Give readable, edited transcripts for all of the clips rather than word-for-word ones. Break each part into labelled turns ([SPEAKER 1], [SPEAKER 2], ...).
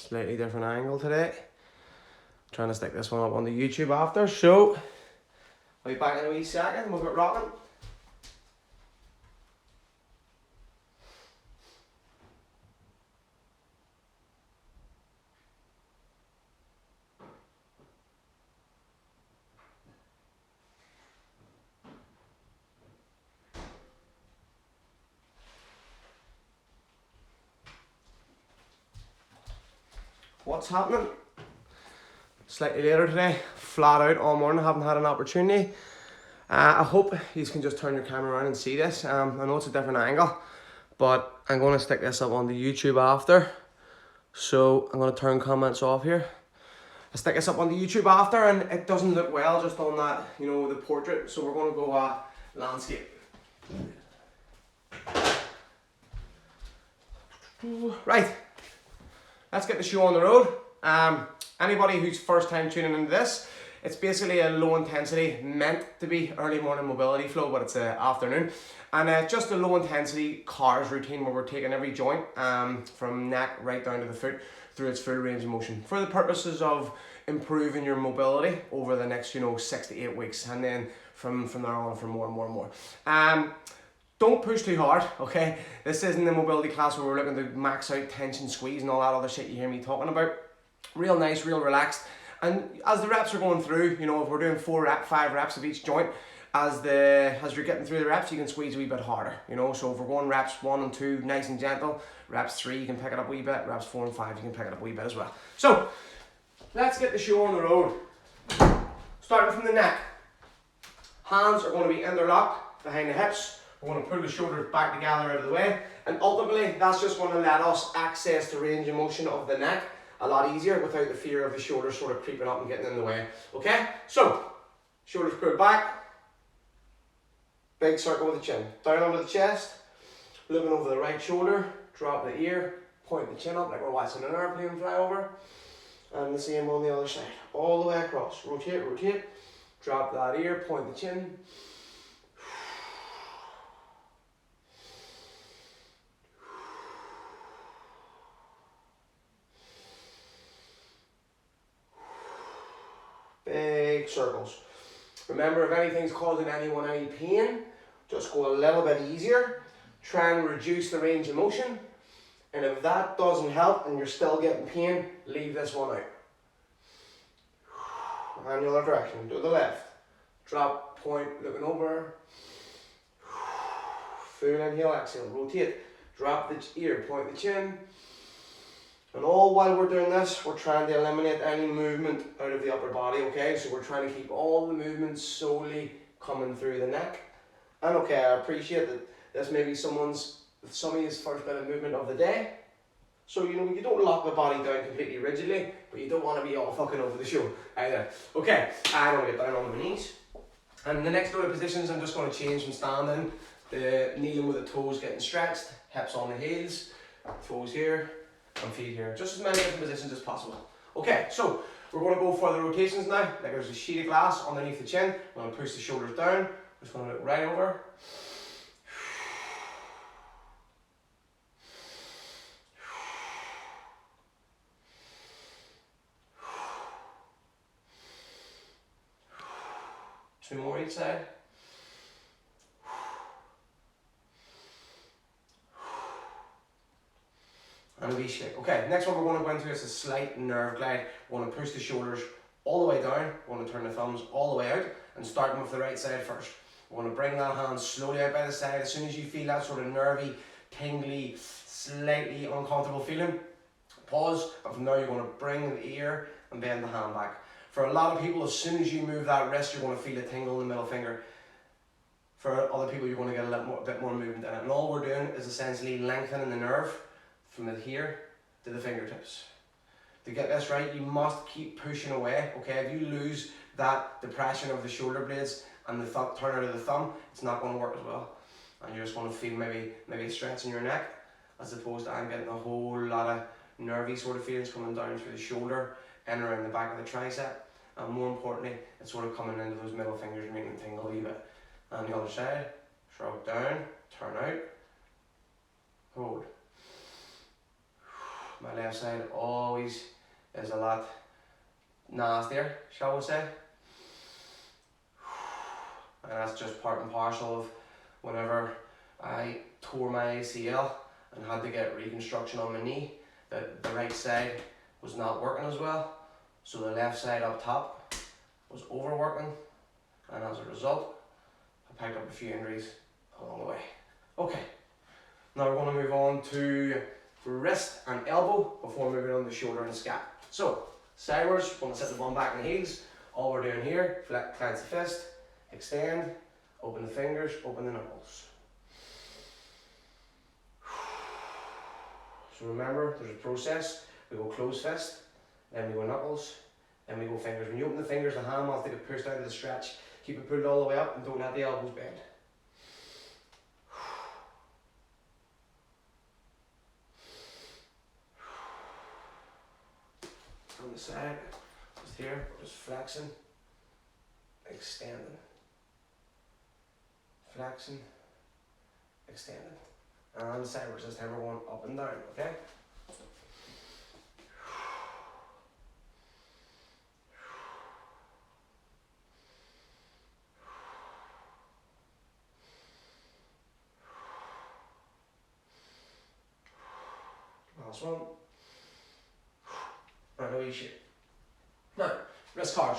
[SPEAKER 1] Slightly different angle today. Trying to stick this one up on the YouTube after, so I'll be back in a wee second. We'll get rocking. What's happening? Slightly later today, flat out all morning, haven't had an opportunity. I hope you can just turn your camera around and see this. I know it's a different angle, but I'm going to stick this up on the YouTube after. So I'm going to turn comments off here. I stick this up on the YouTube after, and it doesn't look well just on that, you know, the portrait. So we're going to go landscape. Right, let's get the show on the road. Anybody who's first time tuning into this, it's basically a low intensity, meant to be early morning mobility flow, but it's afternoon. And just a low intensity C.A.R.s routine where we're taking every joint from neck right down to the foot through its full range of motion for the purposes of improving your mobility over the next 6 to 8 weeks, and then from there on for more and more and more. Don't push too hard, okay? This isn't a mobility class where we're looking to max out tension, squeeze and all that other shit you hear me talking about. Real nice, real relaxed. And as the reps are going through, if we're doing 4 reps, 5 reps of each joint, as you're getting through the reps, you can squeeze a wee bit harder, So if we're going reps 1 and 2, nice and gentle, reps 3, you can pick it up a wee bit, reps 4 and 5, you can pick it up a wee bit as well. So, let's get the show on the road. Starting from the neck. Hands are going to be interlocked behind the hips. We're going to pull the shoulders back together out of the way, and ultimately that's just going to let us access the range of motion of the neck a lot easier without the fear of the shoulders sort of creeping up and getting in the way. Okay, so shoulders pulled back, big circle with the chin, down onto the chest, looking over the right shoulder, drop the ear, point the chin up like we're watching an airplane fly over, and the same on the other side, all the way across. Rotate, rotate, drop that ear, point the chin. Big circles. Remember, if anything's causing anyone any pain, just go a little bit easier. Try and reduce the range of motion. And if that doesn't help and you're still getting pain, leave this one out. And the other direction, to the left. Drop, point, looking over. Full inhale, exhale, rotate. Drop the ear, point the chin. And all while we're doing this, we're trying to eliminate any movement out of the upper body, okay? So we're trying to keep all the movement solely coming through the neck. And okay, I appreciate that this may be somebody's first bit of movement of the day. So, you don't lock the body down completely rigidly, but you don't want to be all fucking over the show either. Okay, I'm going to get down on my knees. And the next load of positions, I'm just going to change from standing, the kneeling with the toes getting stretched, hips on the heels, toes here, and feet here, just as many different positions as possible. Okay, so we're going to go for the rotations now. Like there's a sheet of glass underneath the chin. I'm going to push the shoulders down. I'm just going to look right over. Two more each side. And a wee shake. Okay, next one we're going to go into is a slight nerve glide. We're going to push the shoulders all the way down. We're going to turn the thumbs all the way out and starting with the right side first. We're going to bring that hand slowly out by the side. As soon as you feel that sort of nervy, tingly, slightly uncomfortable feeling, pause, and from there you're going to bring the ear and bend the hand back. For a lot of people, as soon as you move that wrist, you're going to feel a tingle in the middle finger. For other people, you're going to get a bit more movement in it. And all we're doing is essentially lengthening the nerve from here to the fingertips. To get this right, you must keep pushing away, okay? If you lose that depression of the shoulder blades and the turn out of the thumb, it's not going to work as well. And you're just going to feel maybe a stretch in your neck, as opposed to I'm getting a whole lot of nervy sort of feelings coming down through the shoulder and around the back of the tricep. And more importantly, it's sort of coming into those middle fingers, making them tingle a wee bit. And the other side, shrug down, turn out, hold. My left side always is a lot nastier, shall we say. And that's just part and parcel of whenever I tore my ACL and had to get reconstruction on my knee, that the right side was not working as well, so the left side up top was overworking, and as a result I picked up a few injuries along the way. Okay, now we're going to move on to wrist and elbow before moving on to shoulder and scap. So sideways, going to set the bum back in the heels. All we're doing here, clench the fist, extend, open the fingers, open the knuckles. So remember, there's a process. We go closed fist, then we go knuckles, then we go fingers. When you open the fingers, the hand wants to get pushed out of the stretch. Keep it pulled all the way up and don't let the elbows bend. On the side, just here, just flexing, extending, flexing, extending. And sideways, this time we're going up and down, okay? Last one. And a wee shake. Now, wrist C.A.R.s.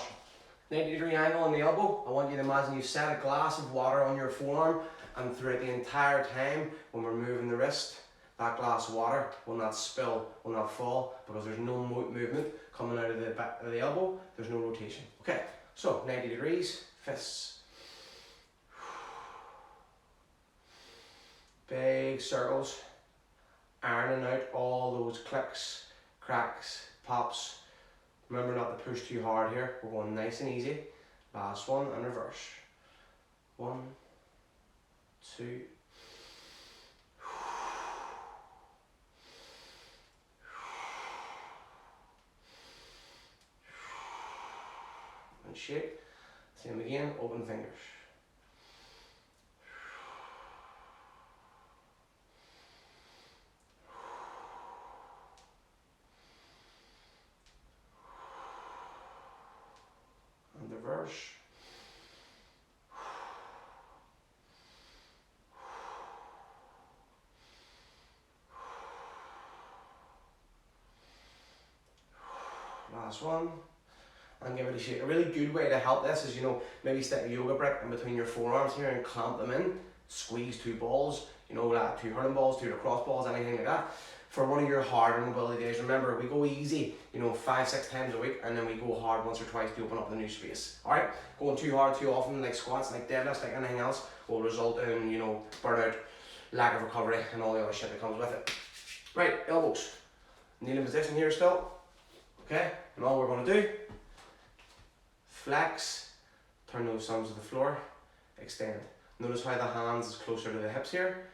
[SPEAKER 1] 90-degree angle on the elbow. I want you to imagine you've set a glass of water on your forearm, and throughout the entire time when we're moving the wrist, that glass of water will not spill, will not fall, because there's no movement coming out of the back of the elbow, there's no rotation. Okay, so 90 degrees, fists. Big circles, ironing out all those clicks, cracks, pops. Remember not to push too hard here, we're going nice and easy. Last one, and reverse. 1, 2, and shake. Same again, open fingers. And reverse. Last one, and give it a shake. A really good way to help this is, maybe stick a yoga brick in between your forearms here and clamp them in. Squeeze 2 balls, like 2 hurling balls, 2 lacrosse balls, anything like that. For one of your harder mobility days, remember, we go easy, 5-6 times a week, and then we go hard once or twice to open up the new space. Alright? Going too hard too often, like squats, like deadlifts, like anything else, will result in, burnout, lack of recovery, and all the other shit that comes with it. Right, elbows. Kneeling position here still. Okay, and all we're going to do, flex, turn those thumbs to the floor, extend. Notice how the hands is closer to the hips here.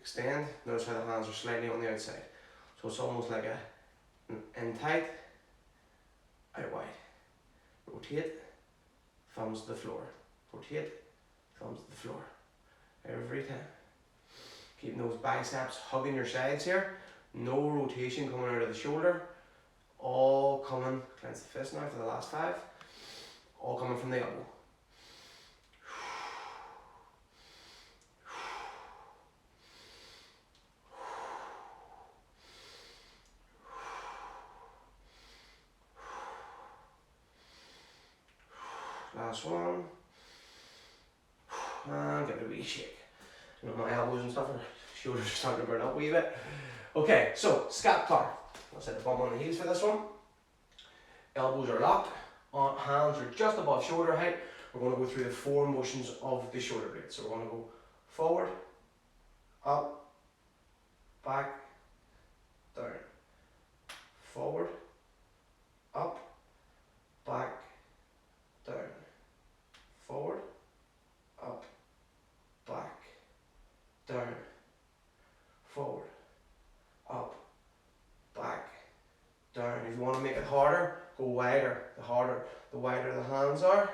[SPEAKER 1] Extend, notice how the hands are slightly on the outside. So it's almost like in tight, out wide. Rotate, thumbs to the floor. Rotate, thumbs to the floor. Every time. Keeping those biceps hugging your sides here. No rotation coming out of the shoulder. All coming, clench the fist now for the last 5, all coming from the elbow. Last one, and give it a wee shake. My elbows and stuff, shoulders are starting to burn up a wee bit. Okay, so scap C.A.R. I'll set the bum on the heels for this one. Elbows are locked, hands are just above shoulder height. We're going to go through the 4 motions of the shoulder blade. So we're going to go forward, up, back, down. Forward, up, back, down. Forward, up, back, down. Forward, up, back, down. If you want to make it harder, go wider. The wider the hands are,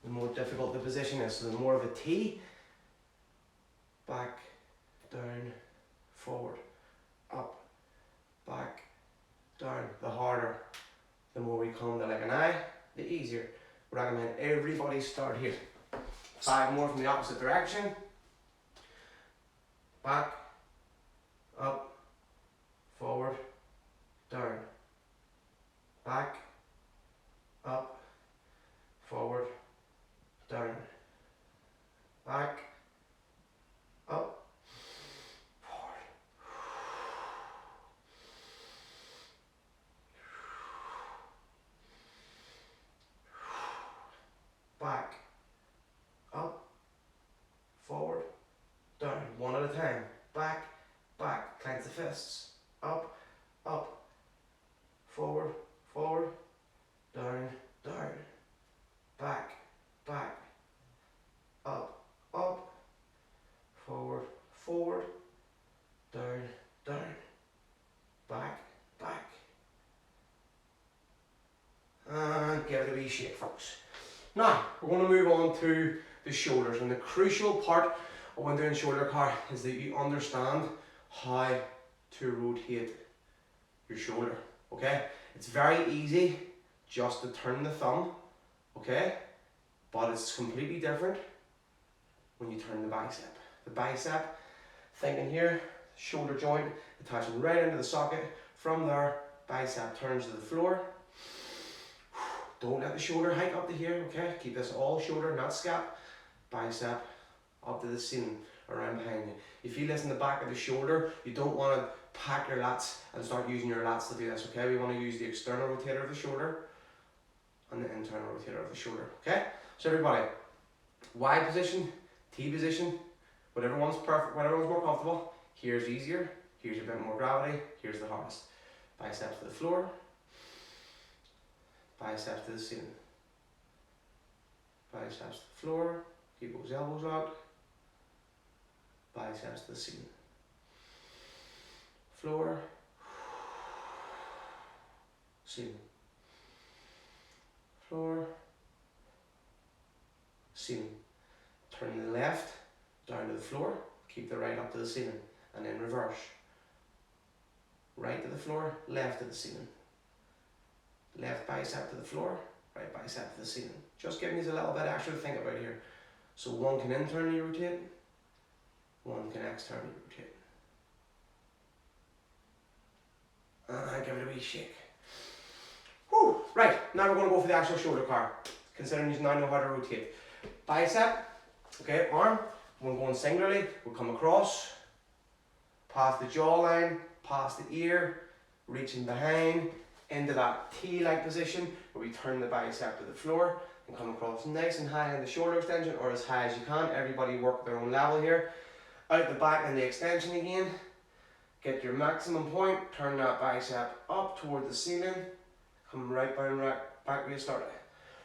[SPEAKER 1] the more difficult the position is. So the more of a T, back, down, forward, up, down. The harder, the more we come to like an eye, the easier. I recommend everybody start here. 5 more from the opposite direction. Back, up, forward, down. Back, up, forward, down. Back, up, forward. Back, up, forward, down. One at a time. Back, back. Clench the fists. Up, up, forward, forward, down, down. Back, back, up, up, forward, forward, down, down. Back, back. And give it a wee shake, folks. Now, we're going to move on to the shoulders, and the crucial part of when doing shoulder car is that you understand how to rotate your shoulder, okay? It's very easy just to turn the thumb, okay? But it's completely different when you turn the bicep. The bicep, thinking here, shoulder joint attaching right into the socket. From there, bicep turns to the floor. Don't let the shoulder hike up to here, okay? Keep this all shoulder, not scap. Bicep up to the ceiling, around behind you. If you listen to the back of the shoulder, you don't want to pack your lats and start using your lats to do this, okay? We want to use the external rotator of the shoulder and the internal rotator of the shoulder, okay? So everybody, Y position, T position, whatever one's perfect, whatever one's more comfortable. Here's easier, here's a bit more gravity, here's the hardest. Biceps to the floor, biceps to the ceiling. Biceps to the floor, keep those elbows out. Biceps to the ceiling. Floor, ceiling. Floor, ceiling. Turn the left down to the floor, keep the right up to the ceiling, and then reverse. Right to the floor, left to the ceiling. Left bicep to the floor, right bicep to the ceiling. Just giving you a little bit extra to think about here. So one can internally rotate, one can externally rotate. And give it a wee shake. Whew. Right, now we're going to go for the actual shoulder car. Considering you now know how to rotate. Bicep, okay, arm, when going singularly, we'll come across, past the jawline, past the ear, reaching behind, into that T-like position where we turn the bicep to the floor and come across nice and high in the shoulder extension, or as high as you can. Everybody work their own level here. Out the back and the extension again. Get your maximum point, turn that bicep up toward the ceiling, come right back where you started.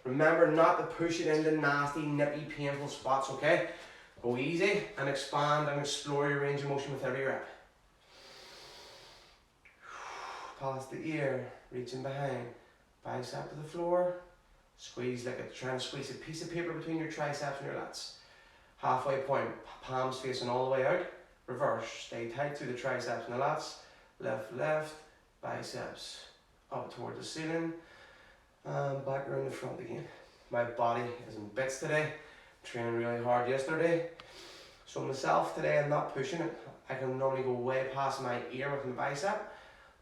[SPEAKER 1] Remember not to push it into nasty, nippy, painful spots, okay? Go easy and expand and explore your range of motion with every rep. Past the ear, reaching behind, bicep to the floor, squeeze like it's trying to squeeze a piece of paper between your triceps and your lats. Halfway point, palms facing all the way out, reverse, stay tight through the triceps and the lats, left, biceps up toward the ceiling, and back around the front again. My body is in bits today, training really hard yesterday, so myself today I'm not pushing it. I can normally go way past my ear with my bicep,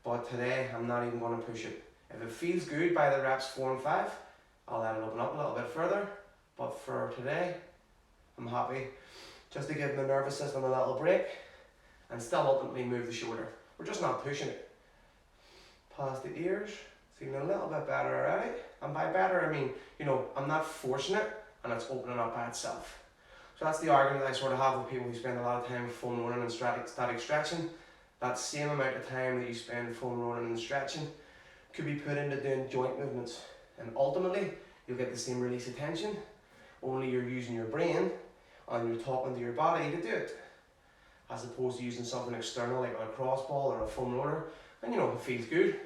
[SPEAKER 1] but today I'm not even going to push it. If it feels good by the reps 4 and 5, I'll let it open up a little bit further, but for today, I'm happy just to give the nervous system a little break and still ultimately move the shoulder. We're just not pushing it. Past the ears, feeling a little bit better already. And by better, I mean, I'm not forcing it and it's opening up by itself. So that's the argument I sort of have with people who spend a lot of time foam rolling and static stretching. That same amount of time that you spend foam rolling and stretching could be put into doing joint movements. And ultimately, you'll get the same release of tension, only you're using your brain and you're talking to your body to do it, as opposed to using something external like a cross ball or a foam roller. And it feels good,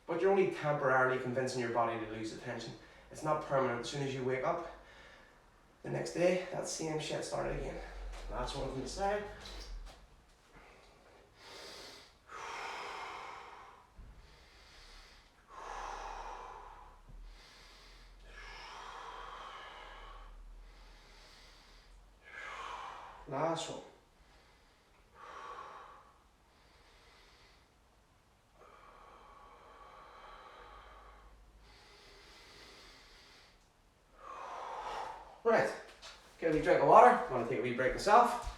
[SPEAKER 1] but you're only temporarily convincing your body to lose the tension. It's not permanent. As soon as you wake up the next day, that same shit started again. Last one from the side. Last one. Right, get a wee drink of water. I'm going to take a wee break myself.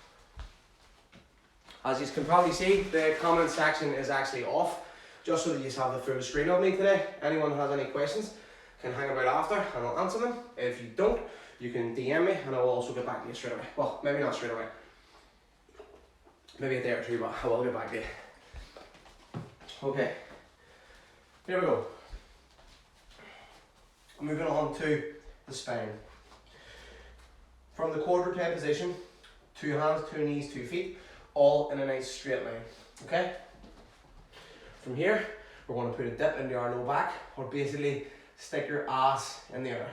[SPEAKER 1] As you can probably see, the comment section is actually off, just so that you have the full screen of me today. Anyone who has any questions can hang about after and I'll answer them. If you don't, you can DM me and I will also get back to you straight away. Well, maybe not straight away. Maybe a day or two, but I will get back to you. Okay, here we go. Moving on to the spine. From the quadruped position, 2 hands, 2 knees, 2 feet, all in a nice straight line, okay? From here, we're going to put a dip into our low back, or basically stick your ass in the air.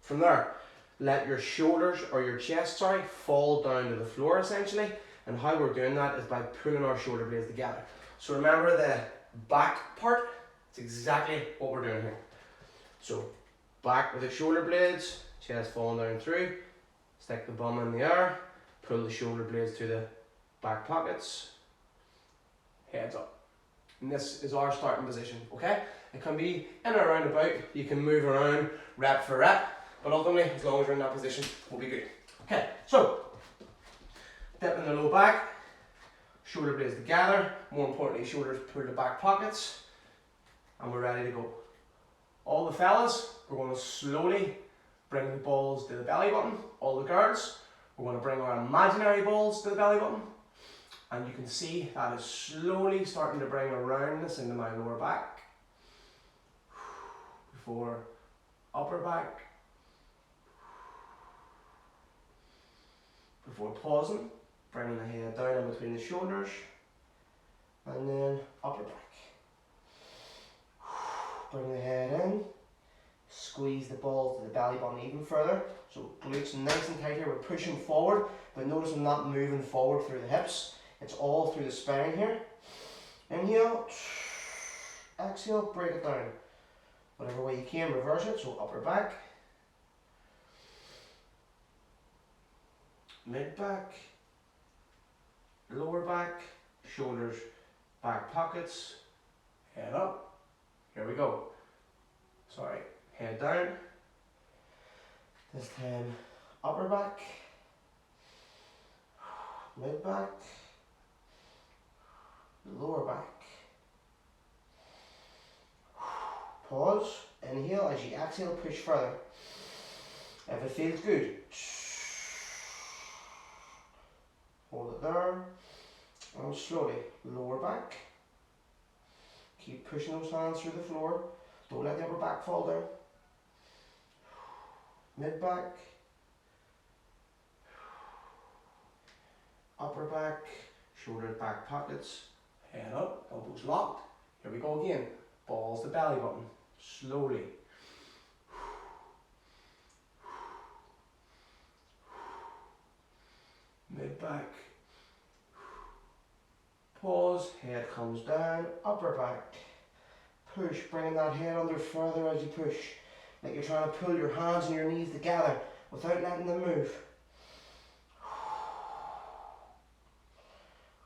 [SPEAKER 1] From there, let your shoulders, or your chest, sorry, fall down to the floor essentially, and how we're doing that is by pulling our shoulder blades together. So remember the back part, it's exactly what we're doing here. So, back with the shoulder blades, chest falling down through, stick the bum in the air, pull the shoulder blades to the back pockets, heads up. And this is our starting position, okay? It can be in or around about, you can move around rep for rep, but ultimately, as long as you're in that position, we'll be good. Okay, so, dip in the low back, shoulder blades together, more importantly, shoulders pull the back pockets, and we're ready to go. All the fellas, we're going to slowly bring the balls to the belly button. All the girls, we're going to bring our imaginary balls to the belly button. And you can see that is slowly starting to bring a roundness into my lower back. Before upper back. Before pausing, bringing the head down in between the shoulders. And then upper back. Bring the head in. Squeeze the balls to the belly button even further. So glutes nice and tight here. We're pushing forward, but notice I'm not moving forward through the hips. It's all through the spine here. Inhale. Exhale, break it down. Whatever way you can, reverse it. So upper back. Mid back. Lower back. Shoulders, back pockets. Head up. Here we go. Sorry. Head down. This time upper back, mid back, lower back. Pause, inhale, as you exhale, push further. If it feels good, hold it there, and slowly lower back. Keep pushing those hands through the floor. Don't let the upper back fall down. Mid back, upper back, shoulder back pockets, head up, elbows locked. Here we go again. Balls to belly button, slowly. Mid back, pause, head comes down, upper back, push, bringing that head under further as you push. Like you're trying to pull your hands and your knees together without letting them move.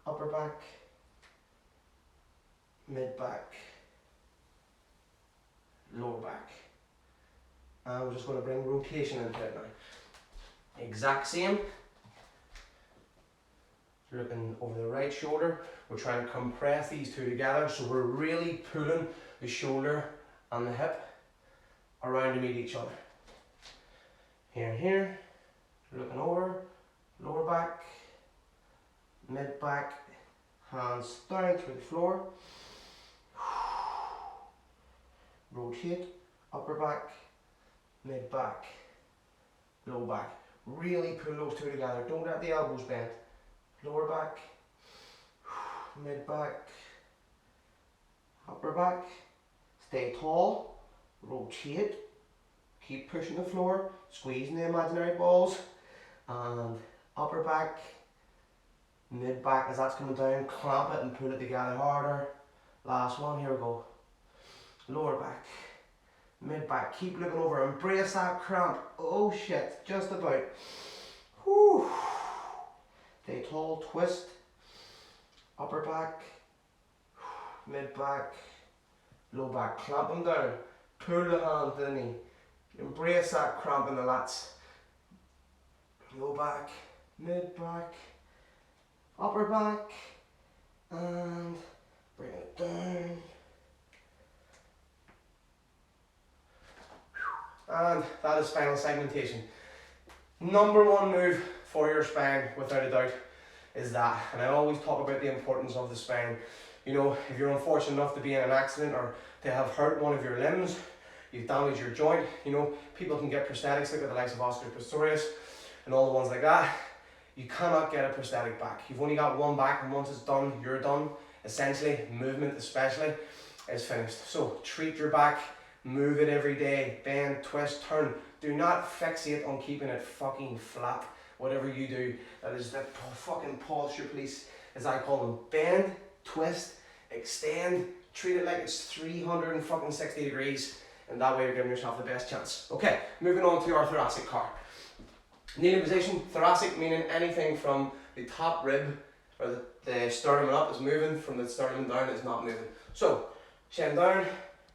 [SPEAKER 1] Upper back, mid back, lower back. And we're just going to bring rotation into it now. Exact same. Looking over the right shoulder, we're trying to compress these two together, so we're really pulling the shoulder and the hip around to meet each other. Here and here, looking over, lower back, mid back, hands down through the floor. Rotate, upper back, mid back, low back. Really pull those two together, don't let the elbows bend. Lower back, mid back, upper back. Stay tall. Rotate, keep pushing the floor, squeezing the imaginary balls, and upper back, mid back as that's coming down, clamp it and pull it together harder. Last one, here we go. Lower back, mid back, keep looking over, embrace that cramp. Oh shit, just about. Whew. Stay tall, twist, upper back, mid back, low back, clamp them down, pull the hand to the knee, embrace that cramp in the lats, low back, mid back, upper back, and bring it down. And that is spinal segmentation. Number one move for your spine, without a doubt, is that. And I always talk about the importance of the spine. You know, if you're unfortunate enough to be in an accident or to have hurt one of your limbs, you've damaged your joint, you know, people can get prosthetics, look at the likes of Oscar Pistorius and all the ones like that. You cannot get a prosthetic back. You've only got one back, and once it's done, you're done. Essentially, movement especially is finished. So treat your back, move it every day, bend, twist, turn. Do not fixate on keeping it fucking flat. Whatever you do, that is the fucking posture police, as I call them. Bend, twist, extend, treat it like it's 360 degrees, and that way you're giving yourself the best chance. Okay, moving on to our thoracic car. Kneeling position, thoracic meaning anything from the top rib or the sternum up is moving, from the sternum down is not moving. So, shin down,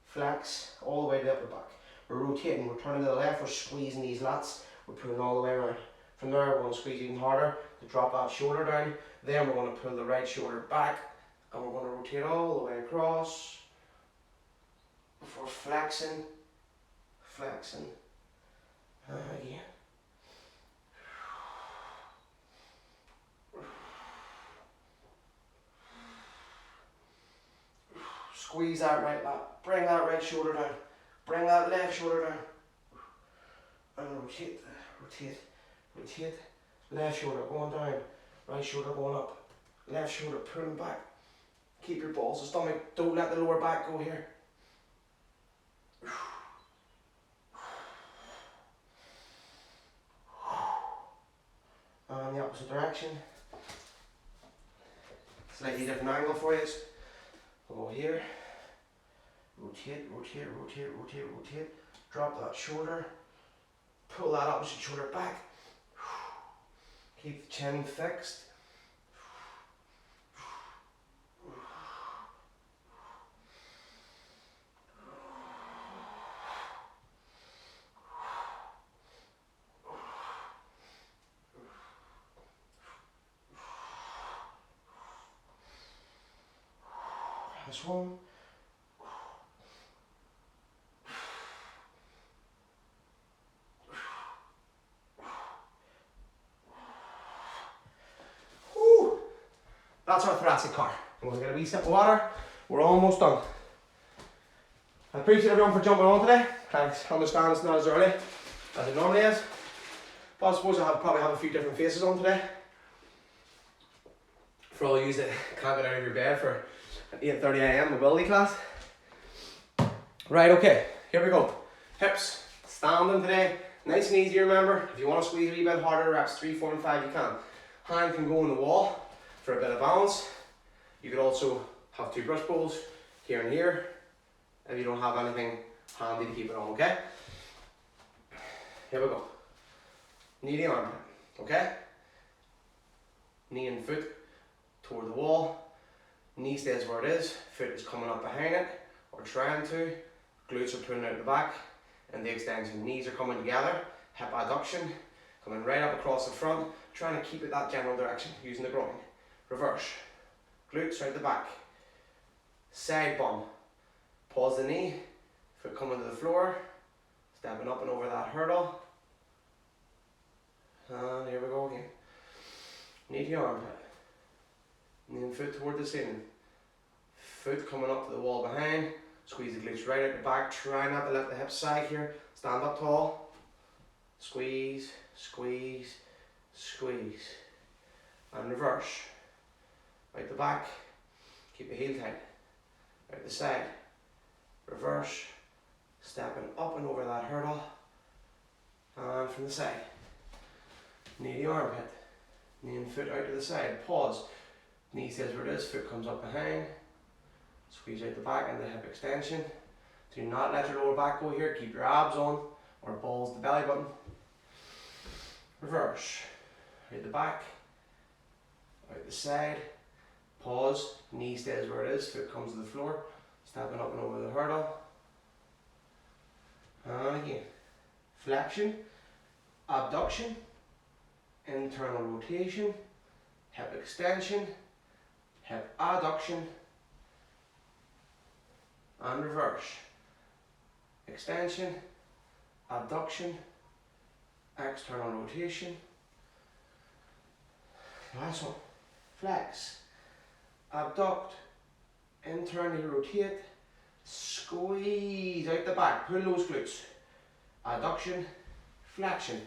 [SPEAKER 1] flex, all the way to the upper back. We're rotating, we're turning to the left, we're squeezing these lats, we're pulling all the way around. From there, we're going to squeeze even harder to drop that shoulder down. Then we're going to pull the right shoulder back, and we're going to rotate all the way across before flexing, and again. Squeeze that right lat, bring that right shoulder down, bring that left shoulder down, and rotate, left shoulder going down, right shoulder going up, left shoulder pulling back, keep your balls of stomach, don't let the lower back go here. And the opposite direction, slightly different angle for you. We'll go here, rotate, drop that shoulder, pull that opposite shoulder back, keep the chin fixed. This one. Whew. That's our thoracic car. I'm going to get a wee sip of water. We're almost done. I appreciate everyone for jumping on today. I understand it's not as early as it normally is, but I suppose I'll probably have a few different faces on today. For all you that can't get out of your bed for 8:30 AM mobility class. Right, okay, here we go. Hips, standing today, nice and easy, remember. If you want to squeeze a wee bit harder, reps 3, 4 and 5 you can. Hand can go on the wall for a bit of balance. You could also have 2 brush pulls here and here if you don't have anything handy to keep it on, okay? Here we go. Knee to armpit, okay? Knee and foot toward the wall. Knee stays where it is, foot is coming up behind it, or trying to. Glutes are pulling out the back, and the extension. Knees are coming together, hip adduction, coming right up across the front, trying to keep it that general direction, using the groin. Reverse. Glutes right at the back. Side bump. Pause the knee, foot coming to the floor, stepping up and over that hurdle. And here we go again. Knee to armpit. Knee and foot toward the ceiling. Foot coming up to the wall behind. Squeeze the glutes right out the back. Try not to let the hips sag here. Stand up tall. Squeeze, squeeze, squeeze. And reverse. Out the back. Keep the heel tight. Out the side. Reverse. Stepping up and over that hurdle. And from the side. Knee to armpit. Knee and foot out to the side. Pause. Knee stays where it is, foot comes up behind. Squeeze out the back and the hip extension. Do not let your lower back go here, keep your abs on, or balls the belly button. Reverse. Out the back, out the side, pause, knee stays where it is, foot comes to the floor, stepping up and over the hurdle, and again, flexion, abduction, internal rotation, hip extension, hip adduction, and reverse, extension, abduction, external rotation. Last one, flex, abduct, internally rotate, squeeze out the back, pull those glutes, adduction, flexion,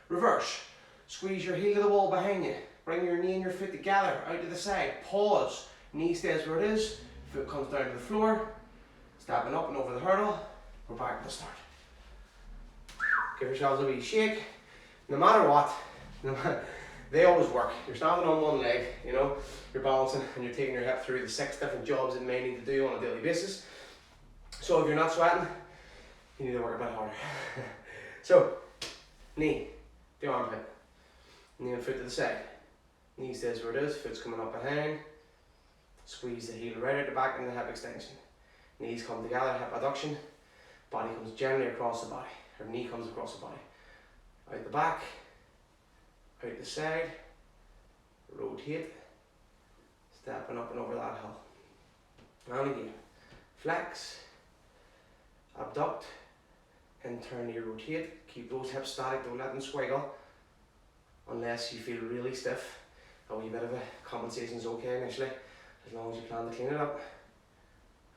[SPEAKER 1] reverse, squeeze your heel to the wall behind you, bring your knee and your foot together, out to the side, pause, knee stays where it is, foot comes down to the floor, stepping up and over the hurdle, we're back to the start. Give yourselves a wee shake, no matter what, they always work. You're standing on one leg, you know, you're balancing and you're taking your hip through the 6 different jobs it may need to do on a daily basis. So if you're not sweating, you need to work a bit harder. So, knee, the armpit, knee and foot to the side. Knee stays where it is, foot's coming up behind. Squeeze the heel right out the back and the hip extension. Knees come together, hip adduction. Body comes gently across the body, or knee comes across the body. Out the back, out the side, rotate, stepping up and over that hill. And again, flex, abduct, internally rotate, keep those hips static, don't let them squiggle, unless you feel really stiff. A wee bit of a compensation is okay initially, as long as you plan to clean it up.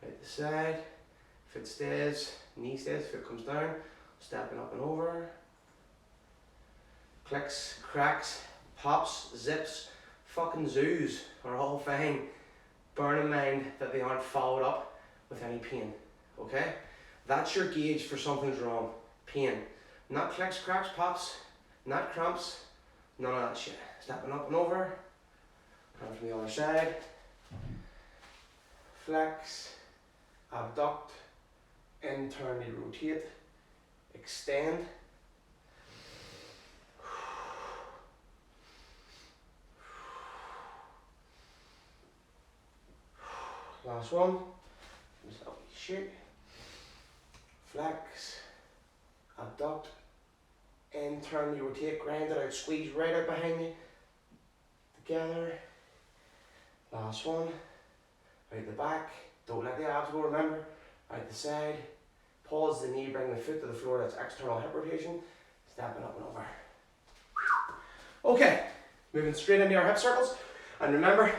[SPEAKER 1] Out the side, foot stays, knee stays, foot comes down, stepping up and over. Clicks, cracks, pops, zips, fucking zoos are all fine. Bear in mind that they aren't followed up with any pain, okay? That's your gauge for something's wrong, pain. Not clicks, cracks, pops, not cramps, none of that shit. Stepping up and over, and from the other side. Flex, abduct, internally rotate, extend. Last one, just a wee shake. Flex, abduct, internally rotate, grind it out, squeeze right out behind you. Together. Last one, out the back, don't let the abs go, remember. Out the side, pause the knee, bring the foot to the floor, that's external hip rotation, stepping up and over. Okay, moving straight into our hip circles, and remember,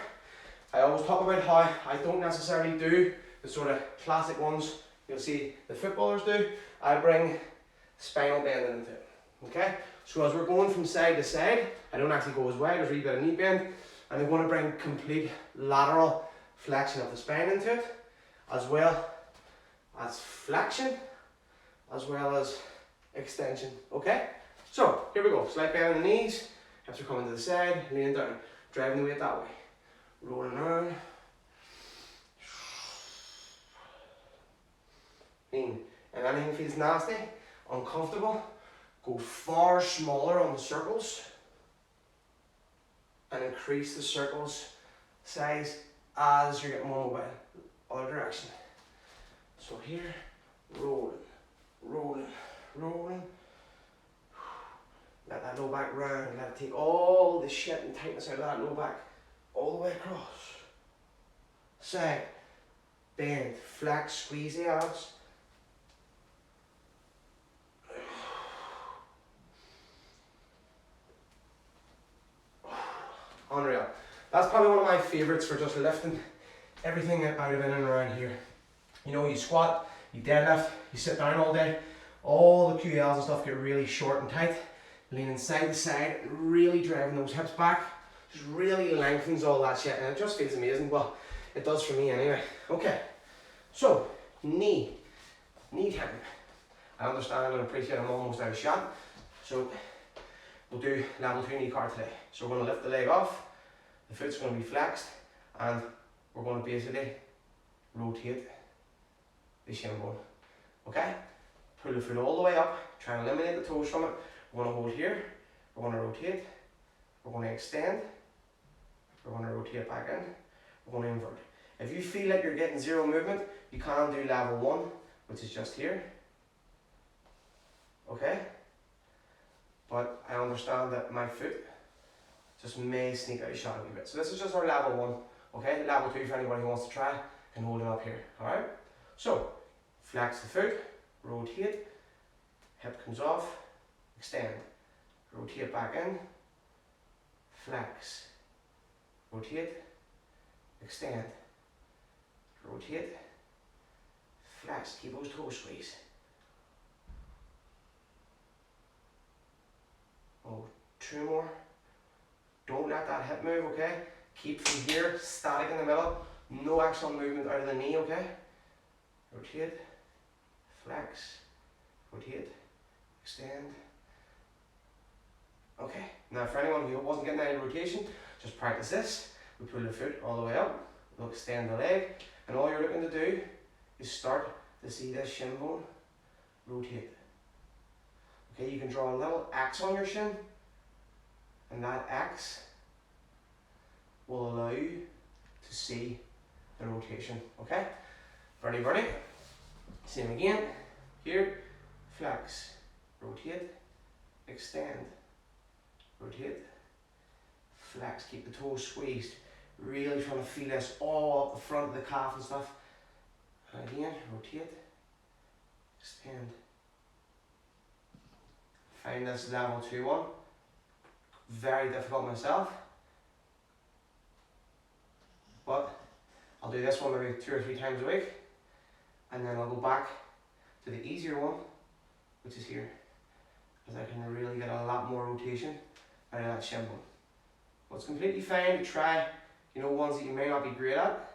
[SPEAKER 1] I always talk about how I don't necessarily do the sort of classic ones you'll see the footballers do. I bring spinal bending into it, okay? So as we're going from side to side, I don't actually go as wide, there's a wee bit of knee bend, and I'm going to bring complete lateral flexion of the spine into it, as well as flexion, as well as extension, okay? So, here we go, slight bend in the knees, hips are coming to the side, leaning down, driving the weight that way. Rolling around. Lean. If anything feels nasty, uncomfortable, go far smaller on the circles and increase the circles size as you're getting more mobile. Other direction. So here, rolling, rolling, rolling. Let that low back round, let it take all the shit and tightness out of that low back. All the way across. Side, bend, flex, squeeze the abs. Unreal. That's probably one of my favourites for just lifting everything out of in and around here. You know, you squat, you deadlift, you sit down all day, all the QLs and stuff get really short and tight, leaning side to side, really driving those hips back. Just really lengthens all that shit and it just feels amazing. Well, it does for me anyway. Okay, so knee time. I understand and appreciate I'm almost out of shot. So we'll do level 2 knee car today. So we're going to lift the leg off, the foot's going to be flexed, and we're going to basically rotate the shin bone. Okay? Pull the foot all the way up, try and eliminate the toes from it. We're going to hold here, we're going to rotate, we're going to extend, We're going to rotate back in. We're going to invert. If you feel like you're getting zero movement, you can do level 1, which is just here. Okay? But I understand that my foot just may sneak out of shot a wee bit. So this is just our level 1. Okay? Level 2 for anybody who wants to try can hold it up here. Alright? So, flex the foot, rotate, hip comes off, extend, rotate back in, flex, rotate, extend, rotate, flex, keep those toes squeezed. Oh, 2 more. Don't let that hip move, okay? Keep from here, static in the middle, no actual movement out of the knee, okay? Rotate, flex, rotate, extend. Okay, now for anyone who wasn't getting any rotation, just practice this. We pull the foot all the way up, we'll extend the leg, and all you're looking to do is start to see this shin bone rotate. Okay, you can draw a little X on your shin, and that X will allow you to see the rotation. Okay? Bernie, Bernie. Same again. Here, flex, rotate, extend, rotate, flex. Keep the toes squeezed. Really trying to feel this all up the front of the calf and stuff. And again, rotate, extend. Find this level 2 one. Very difficult myself. But I'll do this one maybe 2 or 3 times a week. And then I'll go back to the easier one, which is here. Because I can really get a lot more rotation out of that shin bone. Well, it's completely fine to try, ones that you may not be great at,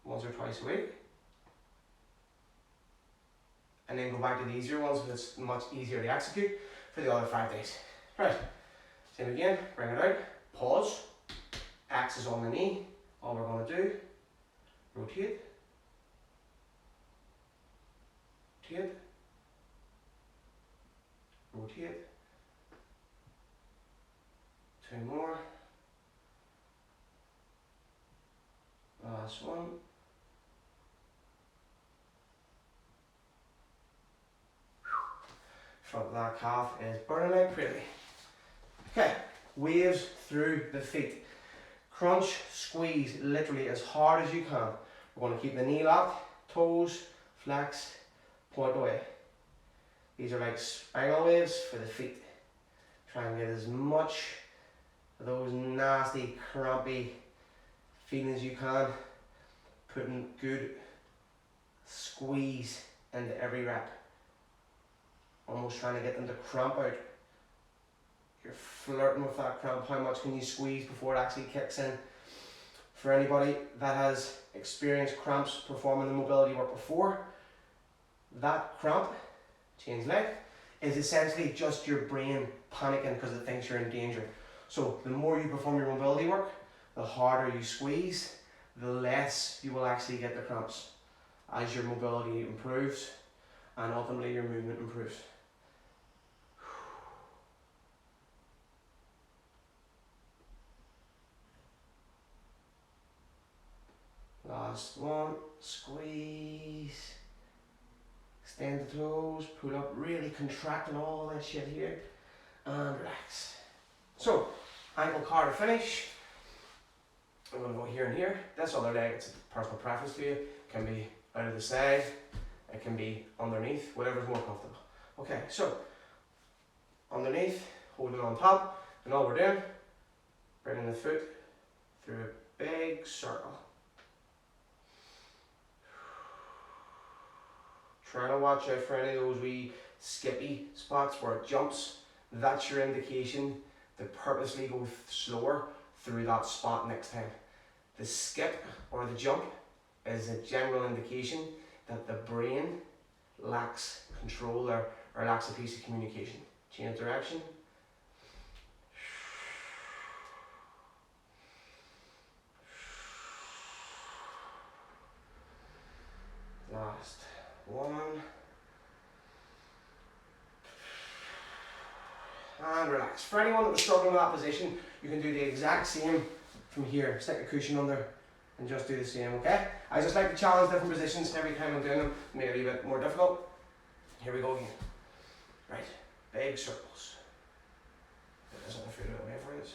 [SPEAKER 1] once or twice a week. And then go back to the easier ones, but it's much easier to execute for the other 5 days. Right, same again, bring it out, pause, X is on the knee, all we're going to do, rotate, rotate, rotate, 2 more, last one, front of that calf is burning out pretty. Okay, waves through the feet. Crunch, squeeze literally as hard as you can. We're going to keep the knee locked, toes, flex, point away. These are like spiral waves for the feet. Try and get as much of those nasty, crampy feelings you can. Putting good squeeze into every rep. Almost trying to get them to cramp out. You're flirting with that cramp. How much can you squeeze before it actually kicks in? For anybody that has experienced cramps performing the mobility work before, that cramp, change leg, is essentially just your brain panicking because it thinks you're in danger. So the more you perform your mobility work, the harder you squeeze, the less you will actually get the cramps as your mobility improves and ultimately your movement improves. Last one, squeeze, extend the toes, pull up, really contracting all that shit here, and relax. So, ankle car to finish. I'm going to go here and here. This other leg, it's a personal preference to you. It can be out of the side, it can be underneath, whatever's more comfortable. Okay, so, underneath, holding on top, and all we're doing, bringing the foot through a big circle. Try to watch out for any of those wee skippy spots where it jumps. That's your indication to purposely go slower through that spot next time. The skip or the jump is a general indication that the brain lacks control or lacks a piece of communication. Change direction. Last one. and relax. For anyone that was struggling with that position, you can do the exact same from here. Stick a cushion under and just do the same, okay? I just like to challenge different positions every time I'm doing them to make it a wee bit more difficult. Here we go again. Right, big circles. Put this on the foot away for this.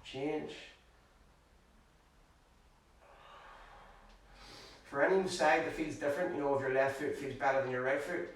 [SPEAKER 1] Change. For any side that feels different, you know, if your left foot feels better than your right foot,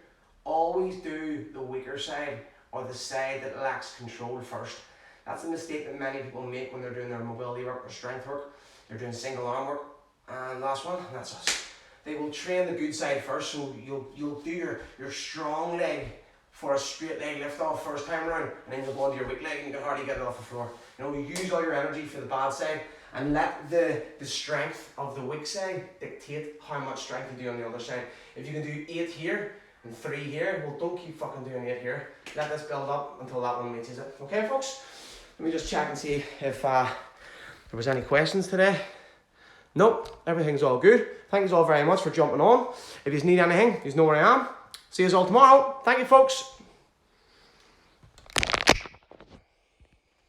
[SPEAKER 1] always do the weaker side or the side that lacks control first. That's a mistake that many people make when they're doing their mobility work or strength work. They're doing single arm work. And last one, that's us. They will train the good side first, so you'll do your strong leg for a straight leg lift off first time around, and then you'll go onto your weak leg and you can hardly get it off the floor. You know, you use all your energy for the bad side and let the strength of the weak side dictate how much strength you do on the other side. If you can do 8 here and 3 here, well, don't keep fucking doing 8 here. Let this build up until that one reaches it. Okay, folks? Let me just check and see if there was any questions today. Nope, everything's all good. Thank you all very much for jumping on. If you need anything, you know where I am. See you all tomorrow. Thank you, folks.